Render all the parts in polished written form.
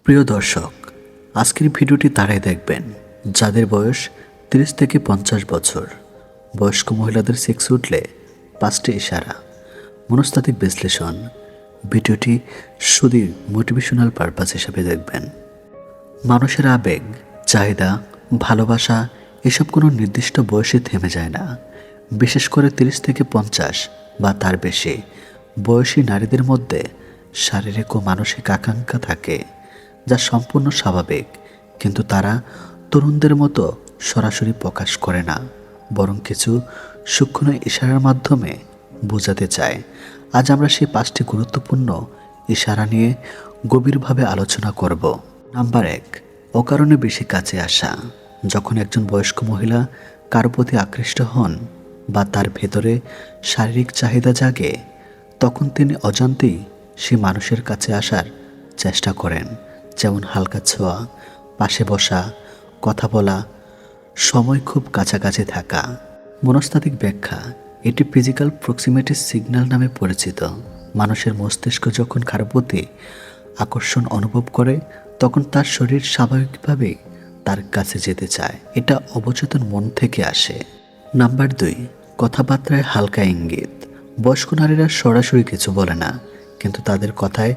প্রিয় দর্শক, আজকের ভিডিওটি তারাই দেখবেন যাদের বয়স 30 থেকে 50 বছর। বয়স্ক মহিলাদের সেক্স উঠলে 5টি ইশারা, মনস্তাত্ত্বিক বিশ্লেষণ। ভিডিওটি শুধু মোটিভেশনাল পারপাস হিসেবে দেখবেন। মানুষের আবেগ, চাহিদা, ভালোবাসা এসব কোনো নির্দিষ্ট বয়সে থেমে যায় না। বিশেষ করে 30 থেকে 50 বা তার বেশি বয়সী নারীদের মধ্যে শারীরিক ও মানসিক আকাঙ্ক্ষা থাকে, যা সম্পূর্ণ স্বাভাবিক। কিন্তু তারা তরুণদের মতো সরাসরি প্রকাশ করে না, বরং কিছু সূক্ষ্ম ইশারার মাধ্যমে বোঝাতে চায়। আজ আমরা সেই 5টি গুরুত্বপূর্ণ ইশারা নিয়ে গভীরভাবে আলোচনা করব। নাম্বার 1, অকারণে বেশি কাছে আসা। যখন একজন বয়স্ক মহিলা কারো প্রতি আকৃষ্ট হন বা তার ভেতরে শারীরিক চাহিদা জাগে, তখন তিনি অজান্তেই সে মানুষের কাছে আসার চেষ্টা করেন। যেমন হালকা ছোঁয়া, পাশে বসা, কথা বলা, সময় খুব কাছাকাছি থাকা। মনস্তাত্ত্বিক ব্যাখ্যা: এটি ফিজিক্যাল প্রক্সিমিটি সিগন্যাল নামে পরিচিত। মানুষের মস্তিষ্ক যখন কারো প্রতি আকর্ষণ অনুভব করে, তখন তার শরীর স্বাভাবিকভাবেই তার কাছে যেতে চায়। এটা অবচেতন মন থেকে আসে। নাম্বার 2, কথাবার্তায় হালকা ইঙ্গিত। বয়স্ক নারীরা সরাসরি কিছু বলে না, কিন্তু তাদের কথায়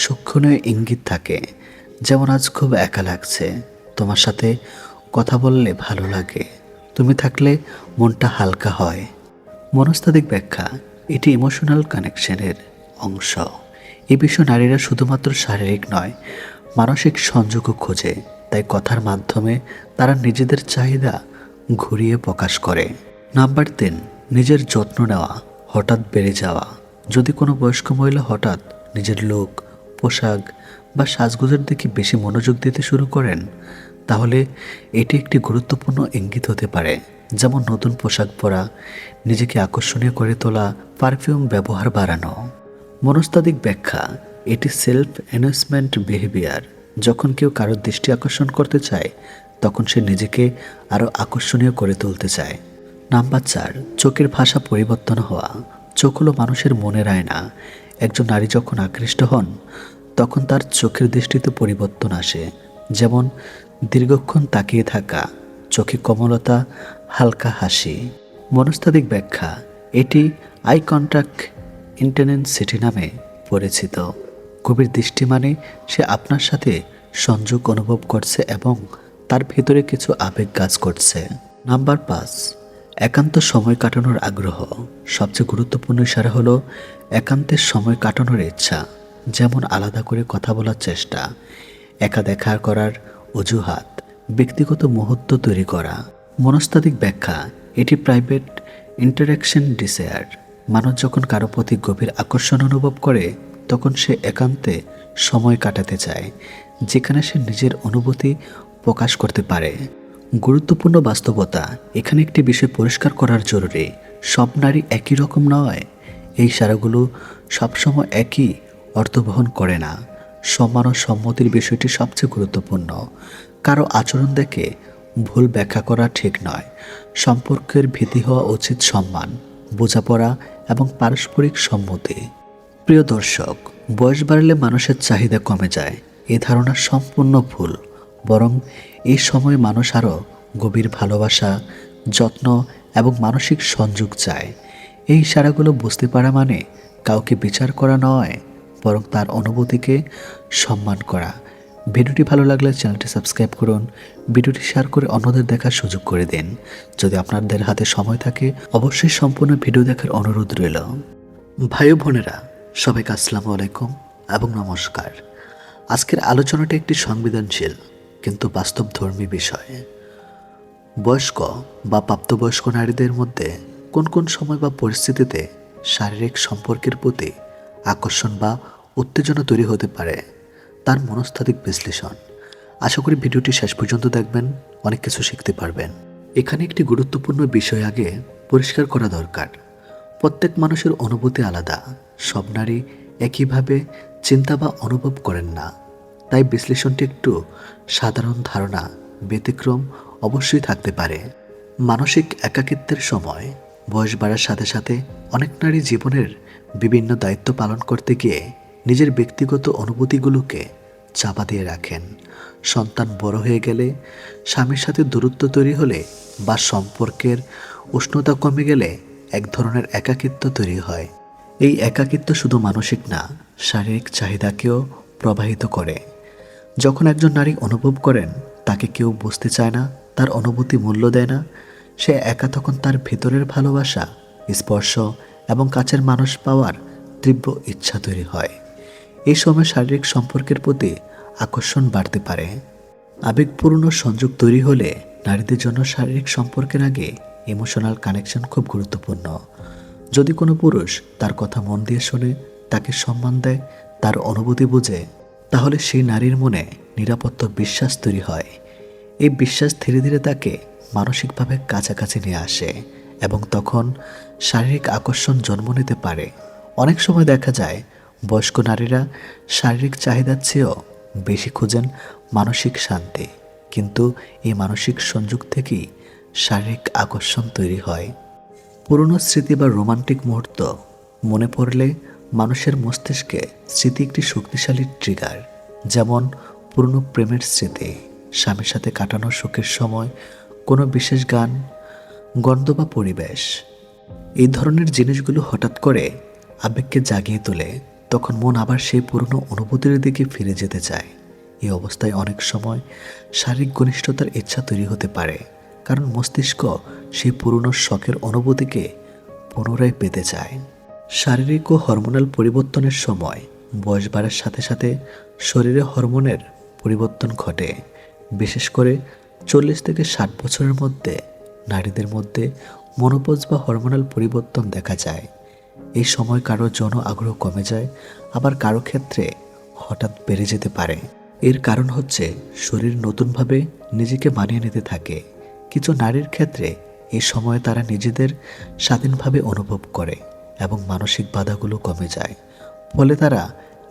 সূক্ষ্ম ইঙ্গিত থাকে। যেমন, আজ খুব একা লাগছে, তোমার সাথে কথা বললে ভালো লাগে, তুমি থাকলে মনটা হালকা হয়। মনস্তাত্ত্বিক ব্যাখ্যা: এটি ইমোশনাল কানেকশনের অংশ। এই বিষয়ে নারীরা শুধুমাত্র শারীরিক নয়, মানসিক সংযোগও খোঁজে। তাই কথার মাধ্যমে তারা নিজেদের চাহিদা ঘুরিয়ে প্রকাশ করে। নাম্বার 3, নিজের যত্ন নেওয়া, হঠাৎ বেড়ে যাওয়া। যদি কোনো বয়স্ক মহিলা হঠাৎ নিজের লুক, পোশাক বা সাজগোজের দিকে বেশি মনোযোগ দিতে শুরু করেন, তাহলে এটি একটি গুরুত্বপূর্ণ ইঙ্গিত হতে পারে। যেমন নতুন পোশাক পরা, নিজেকে আকর্ষণীয় করে তোলা, পারফিউম ব্যবহার বাড়ানো। মনস্তাত্ত্বিক ব্যাখ্যা: এটি সেলফ এনহ্যান্সমেন্ট বিহেভিয়ার। যখন কেউ কারোর দৃষ্টি আকর্ষণ করতে চায়, তখন সে নিজেকে আরও আকর্ষণীয় করে তুলতে চায়। নাম্বার 4, চোখের ভাষা পরিবর্তন হওয়া। চোখ হলো মানুষের মনের আয়না। একজন নারী যখন আকৃষ্ট হন, তখন তার চোখের দৃষ্টিতে পরিবর্তন আসে। যেমন দীর্ঘক্ষণ তাকিয়ে থাকা, চোখে কোমলতা, হালকা হাসি। মনস্তাত্ত্বিক ব্যাখ্যা: এটি আই কন্ট্যাক্ট ইন্টেন্সিটি নামে পরিচিত। গভীর দৃষ্টি মানে সে আপনার সাথে সংযোগ অনুভব করছে এবং তার ভেতরে কিছু আবেগ কাজ করছে। নাম্বার 5, একান্ত সময় কাটানোর আগ্রহ। সবচেয়ে গুরুত্বপূর্ণ ইশারা হলো একান্তের সময় কাটানোর ইচ্ছা। যেমন আলাদা করে কথা বলার চেষ্টা, একা দেখা করার অজুহাত, ব্যক্তিগত মুহূর্ত তৈরি করা। মনস্তাত্ত্বিক ব্যাখ্যা: এটি প্রাইভেট ইন্টারাকশন ডিজায়ার। মানুষ যখন কারো প্রতি গভীর আকর্ষণ অনুভব করে, তখন সে একান্তে সময় কাটাতে চায়, যেখানে সে নিজের অনুভূতি প্রকাশ করতে পারে। গুরুত্বপূর্ণ বাস্তবতা: এখানে একটি বিষয় পরিষ্কার করার জরুরি। সব নারী একই রকম নয়। এই ইশারাগুলো সবসময় একই অর্থ বহন করে না। সম্মান ও সম্মতির বিষয়টি সবচেয়ে গুরুত্বপূর্ণ। কারো আচরণ দেখে ভুল ব্যাখ্যা করা ঠিক নয়। সম্পর্কের ভিত্তি হওয়া উচিত সম্মান, বোঝাপড়া এবং পারস্পরিক সম্মতি। প্রিয় দর্শক, বয়স বাড়লে মানুষের চাহিদা কমে যায়, এ ধারণা সম্পূর্ণ ভুল। বরং এই সময় মানুষ আরও গভীর ভালোবাসা, যত্ন এবং মানসিক সংযোগ চায়। এই ইশারাগুলো বুঝতে পারা মানে কাউকে বিচার করা নয়, বরং তার অনুভূতিকে সম্মান করা। ভিডিওটি ভালো লাগলে চ্যানেলটি সাবস্ক্রাইব করুন, ভিডিওটি শেয়ার করে অন্যদের দেখার সুযোগ করে দিন। যদি আপনাদের হাতে সময় থাকে, অবশ্যই সম্পূর্ণ ভিডিও দেখার অনুরোধ রইল। ভাই ও বোনেরা, সবাইকে আসসালামু আলাইকুম এবং নমস্কার। আজকের আলোচনাটি একটি সংবেদনশীল কিন্তু বাস্তবধর্মী বিষয়। বয়স্ক বা প্রাপ্তবয়স্ক নারীদের মধ্যে কোন কোন সময় বা পরিস্থিতিতে শারীরিক সম্পর্কের প্রতি আকর্ষণ বা উত্তেজনা তৈরি হতে পারে, তার মনস্তাত্ত্বিক বিশ্লেষণ। আশা করি ভিডিওটি শেষ পর্যন্ত দেখবেন, অনেক কিছু শিখতে পারবেন। এখানে একটি গুরুত্বপূর্ণ বিষয় আগে পরিষ্কার করা দরকার। প্রত্যেক মানুষের অনুভূতি আলাদা। সব নারী একইভাবে চিন্তা বা অনুভব করেন না। তাই বিশ্লেষণটি একটু সাধারণ ধারণা, ব্যতিক্রম অবশ্যই থাকতে পারে। মানসিক একাকিত্বের সময় বয়স বাড়ার সাথে সাথে অনেক নারী জীবনের বিভিন্ন দায়িত্ব পালন করতে গিয়ে নিজের ব্যক্তিগত অনুভূতিগুলোকে চাপা দিয়ে রাখেন। সন্তান বড় হয়ে গেলে, স্বামীর সাথে দূরত্ব তৈরি হলে বা সম্পর্কের উষ্ণতা কমে গেলে এক ধরনের একাকিত্ব তৈরি হয়। এই একাকিত্ব শুধু মানসিক না, শারীরিক চাহিদাকেও প্রবাহিত করে। যখন একজন নারী অনুভব করেন তাকে কেউ বুঝতে চায় না, তার অনুভূতি মূল্য দেয় না, সে একা, তখন তার ভেতরের ভালোবাসা, স্পর্শ এবং কাছের মানুষ পাওয়ার তীব্র ইচ্ছা তৈরি হয়। এই সময় শারীরিক সম্পর্কের প্রতি আকর্ষণ বাড়তে পারে। আবেগপূর্ণ সংযোগ তৈরি হলে নারীদের জন্য শারীরিক সম্পর্কের আগে ইমোশনাল কানেকশন খুব গুরুত্বপূর্ণ। যদি কোনো পুরুষ তার কথা মন দিয়ে শোনে, তাকে সম্মান দেয়, তার অনুভূতি বুঝে, তাহলে সেই নারীর মনে নিরাপত্তা বিশ্বাস তৈরি হয়। এই বিশ্বাস ধীরে ধীরে তাকে মানসিকভাবে কাছাকাছি নিয়ে আসে এবং তখন শারীরিক আকর্ষণ জন্ম নিতে পারে। অনেক সময় দেখা যায় বয়স্ক নারীরা শারীরিক চাহিদার চেয়েও বেশি খোঁজেন মানসিক শান্তি, কিন্তু এই মানসিক সংযোগ থেকেই শারীরিক আকর্ষণ তৈরি হয়। পুরনো স্মৃতি বা রোমান্টিক মুহূর্ত মনে পড়লে মানুষের মস্তিষ্কে স্মৃতি একটি শক্তিশালী ট্রিগার। যেমন পুরনো প্রেমের স্মৃতি, স্বামীর সাথে কাটানো সুখের সময়, কোনো বিশেষ গান, গন্ধ বা পরিবেশ। এই ধরনের জিনিসগুলো হঠাৎ করে আবেগকে জাগিয়ে তোলে। তখন মন আবার সেই পুরনো অনুভূতির দিকে ফিরে যেতে চায়। এই অবস্থায় অনেক সময় শারীরিক ঘনিষ্ঠতার ইচ্ছা তৈরি হতে পারে, কারণ মস্তিষ্ক সেই পুরনো শখের অনুভূতিকে পুনরায় পেতে চায়। শারীরিক ও হরমোনাল পরিবর্তনের সময় বয়স বাড়ার সাথে সাথে শরীরে হরমোনের পরিবর্তন ঘটে। বিশেষ করে 40 থেকে 60 বছরের মধ্যে নারীদের মধ্যে মনোপজ বা হরমোনাল পরিবর্তন দেখা যায়। এই সময় কারো যৌন আগ্রহ কমে যায়, আবার কারো ক্ষেত্রে হঠাৎ বেড়ে যেতে পারে। এর কারণ হচ্ছে শরীর নতুনভাবে নিজেকে মানিয়ে নিতে থাকে। কিছু নারীর ক্ষেত্রে এই সময়ে তারা নিজেদের স্বাধীনভাবে অনুভব করে এবং মানসিক বাধাগুলো কমে যায়। ফলে তারা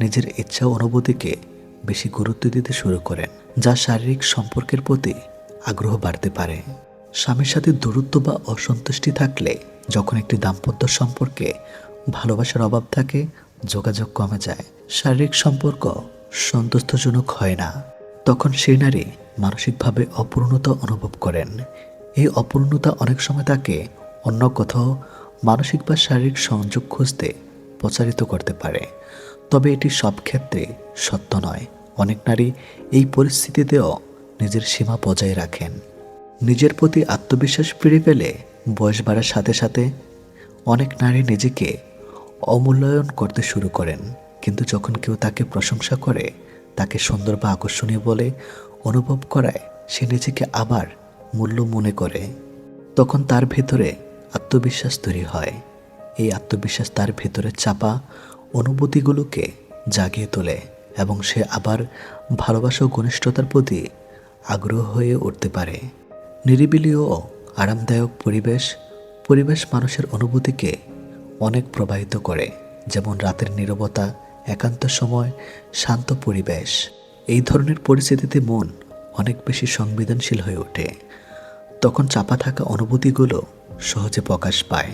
নিজের ইচ্ছা অনুভূতিকে বেশি গুরুত্ব দিতে শুরু করেন, যা শারীরিক সম্পর্কের প্রতি আগ্রহ বাড়তে পারে। স্বামীর সাথে দূরত্ব বা অসন্তুষ্টি থাকলে, যখন একটি দাম্পত্য সম্পর্কে ভালোবাসার অভাব থাকে, যোগাযোগ কমে যায়, শারীরিক সম্পর্ক সন্তুষ্টজনক হয় না, তখন সেই নারী মানসিকভাবে অপূর্ণতা অনুভব করেন। এই অপূর্ণতা অনেক সময় তাকে অন্য কোথাও মানসিক বা শারীরিক সংযোগ খুঁজতে প্রচারিত করতে পারে। তবে এটি সব ক্ষেত্রে সত্য নয়। অনেক নারী এই পরিস্থিতিতেও নিজের সীমা বজায় রাখেন। নিজের প্রতি আত্মবিশ্বাস ফিরে পেলে বয়স বাড়ার সাথে সাথে অনেক নারী নিজেকে অমূল্যায়ন করতে শুরু করেন। কিন্তু যখন কেউ তাকে প্রশংসা করে, তাকে সুন্দর বা আকর্ষণীয় বলে অনুভব করায়, সে নিজেকে আবার মূল্য মনে করে। তখন তার ভেতরে আত্মবিশ্বাস তৈরি হয়। এই আত্মবিশ্বাস তার ভেতরে চাপা অনুভূতিগুলোকে জাগিয়ে তোলে এবং সে আবার ভালোবাসা ও ঘনিষ্ঠতার প্রতি আগ্রহ হয়ে উঠতে পারে। নিরিবিলি ও আরামদায়ক পরিবেশ মানুষের অনুভূতিকে অনেক প্রভাবিত করে। যেমন রাতের নীরবতা, একান্ত সময়, শান্ত পরিবেশ। এই ধরনের পরিস্থিতিতে মন অনেক বেশি সংবেদনশীল হয়ে ওঠে। তখন চাপা থাকা অনুভূতিগুলো সহজে প্রকাশ পায়।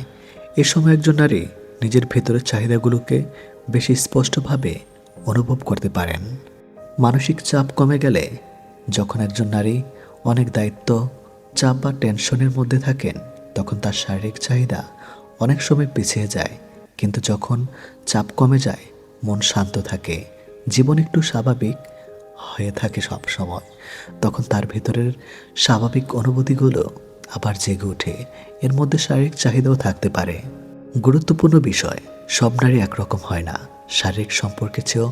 এ সময় একজন নারী নিজের ভেতরের চাহিদাগুলোকে বেশি স্পষ্টভাবে অনুভব করতে পারেন। মানসিক চাপ কমে গেলে, যখন একজন নারী অনেক দায়িত্ব, চাপ বা টেনশনের মধ্যে থাকেন, তখন তার শারীরিক চাহিদা অনেক সময় পিছিয়ে যায়। কিন্তু যখন চাপ কমে যায়, মন শান্ত থাকে, জীবন একটু স্বাভাবিক হয়ে থাকে সব সময়, তখন তার ভেতরের স্বাভাবিক অনুভূতিগুলো আবার জেগে ওঠে। এর মধ্যে শারীরিক চাহিদাও থাকতে পারে। গুরুত্বপূর্ণ বিষয়, সব নারী একরকম হয় না। শারীরিক সম্পর্কের চেয়েও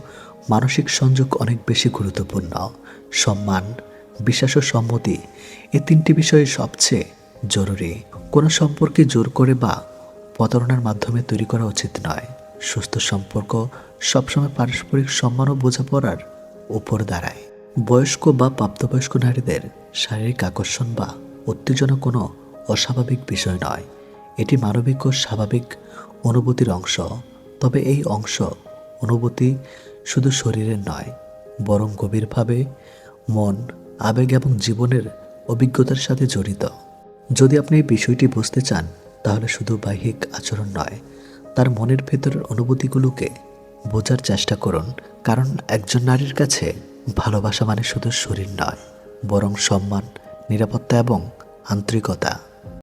মানসিক সংযোগ অনেক বেশি গুরুত্বপূর্ণ। সম্মান, বিশ্বাস ও সম্মতি, এই তিনটি বিষয় সবচেয়ে জরুরি। কোনো সম্পর্কে জোর করে বা প্রতারণার মাধ্যমে তৈরি করা উচিত নয়। সুস্থ সম্পর্ক সবসময় পারস্পরিক সম্মান ও বোঝাপড়ার উপর দাঁড়ায়। বয়স্ক বা প্রাপ্তবয়স্ক নারীদের শারীরিক আকর্ষণ বা উত্তেজনা কোনো অস্বাভাবিক বিষয় নয়। এটি মানবিক ও স্বাভাবিক অনুভূতির অংশ। তবে এই অনুভূতি শুধু শরীরের নয়, বরং গভীরভাবে মন, আবেগ এবং জীবনের অভিজ্ঞতার সাথে জড়িত। যদি আপনি এই বিষয়টি বুঝতে চান, তাহলে শুধু বাহ্যিক আচরণ নয়, তার মনের ভেতরের অনুভূতিগুলোকে বোঝার চেষ্টা করুন। কারণ একজন নারীর কাছে ভালোবাসা মানে শুধু শরীর নয়, বরং সম্মান, নিরাপত্তা এবং আন্তরিকতা।